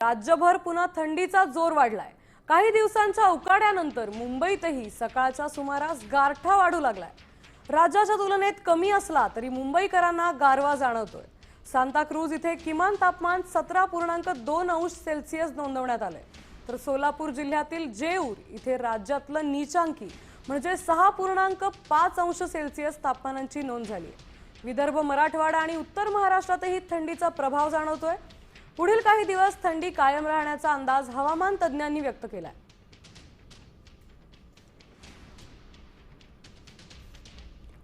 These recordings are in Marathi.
राज्यभर पुन्हा थंडीचा जोर वाढलाय। काही दिवसांच्या उकाड्यानंतर मुंबईतही सकाळच्या सुमारास गारठा वाढू लागलाय। राज्याच्या तुलनेत कमी असला तरी मुंबईकरांना गारवा जाणवतोय। सांताक्रूज इथे किमान तापमान 17.2 अंश सेल्सिअस नोंदवण्यात आले, तर सोलापूर जिल्ह्यातील जेऊर इथे राज्यातलं नीचांकी म्हणजे 6.5 अंश सेल्सिअस तापमानाची नोंद झाली। विदर्भ, मराठवाडा आणि उत्तर महाराष्ट्रातही थंडीचा प्रभाव जाणवतोय। पुढील काही दिवस थंडी कायम राहण्याचा अंदाज हवामान तज्ञांनी व्यक्त केलाय।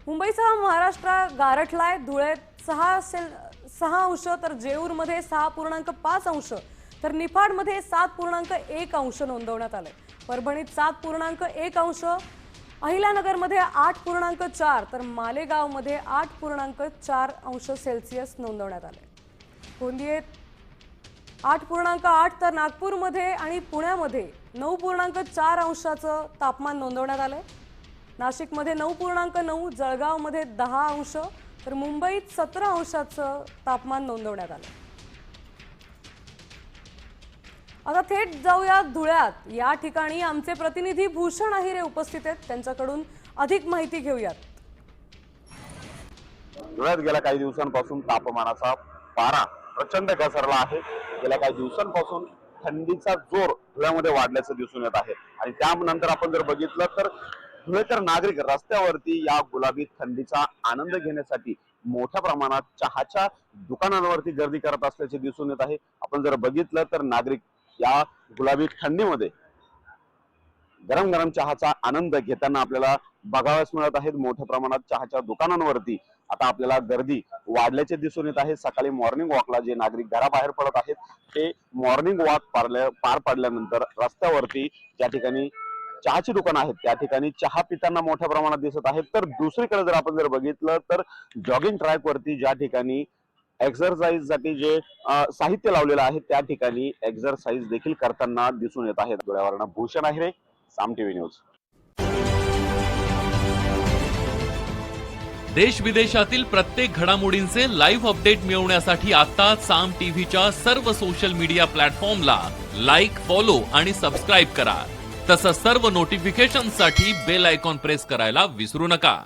मुंबईसह महाराष्ट्र गारठलाय। धुळ्यात 6 अंश, तर जेऊरमध्ये 6.5 अंश, तर निफाडमध्ये 7.1 अंश नोंदवण्यात आले। परभणीत 7.1 अंश, अहिल्यानगरमध्ये 8.4, तर मालेगावमध्ये 8.4 अंश सेल्सिअस नोंदवण्यात आले। गोंदियात 8.8, तर नागपूरमध्ये आणि पुण्यामध्ये 9.4 अंशाचं तापमान नोंदवण्यात आले। नाशिकमध्ये 9.9, जळगावमध्ये 10 अंश, तर मुंबईत 17 अंशाचं तापमान नोंदवण्यात आलं। आता थेट जाऊया धुळ्यात। या ठिकाणी आमचे प्रतिनिधी भूषण आहिरे उपस्थित आहेत, त्यांच्याकडून अधिक माहिती घेऊयात। धुळ्यात गेल्या काही दिवसांपासून तापमानाचा पारा प्रचंड घसरला आहे। गेल्या काही दिवसांपासून थंडीचा जोर धुळ्यामध्ये वाढल्याचं दिसून येत आहे आणि त्यानंतर आपण जर बघितलं तर धुळेकर नागरिक रस्त्यावरती या गुलाबी थंडीचा आनंद घेण्यासाठी मोठ्या प्रमाणात चहाच्या दुकानांवरती गर्दी करत असल्याचे दिसून येत आहे। आपण जर बघितलं तर नागरिक या गुलाबी थंडीमध्ये गरम गरम चहाचा आनंद घेताना आपल्याला बघावयास मिळत आहेत। मोठ्या प्रमाणात चहाच्या दुकानांवरती आता आपल्याला गर्दी वाढल्याचे दिसून येत आहे। सकाळी मॉर्निंग वॉकला जे नागरिक घराबाहेर पडत आहेत ते मॉर्निंग वॉक पार पडल्यानंतर रस्त्यावरती ज्या ठिकाणी चहाची दुकानं आहेत त्या ठिकाणी चहा पिताना मोठ्या प्रमाणात दिसत आहेत। तर दुसरीकडे जर आपण जर बघितलं तर जॉगिंग ट्रॅक वरती ज्या ठिकाणी एक्सरसाइज साठी जे साहित्य लावलेलं आहे त्या ठिकाणी एक्सरसाइज देखील करताना दिसून येत आहेत। धुळ्यावरून भूषण आहिरे, साम टीव्ही न्यूज। देश विदेशातील प्रत्येक घडामोडींचे लाईव्ह अपडेट मिळवण्यासाठी आता साम टीव्हीच्या सर्व सोशल मीडिया प्लॅटफॉर्मला लाईक, फॉलो आणि सबस्क्राईब करा। तसंच सर्व नोटिफिकेशनसाठी बेल आयकॉन प्रेस करायला विसरू नका।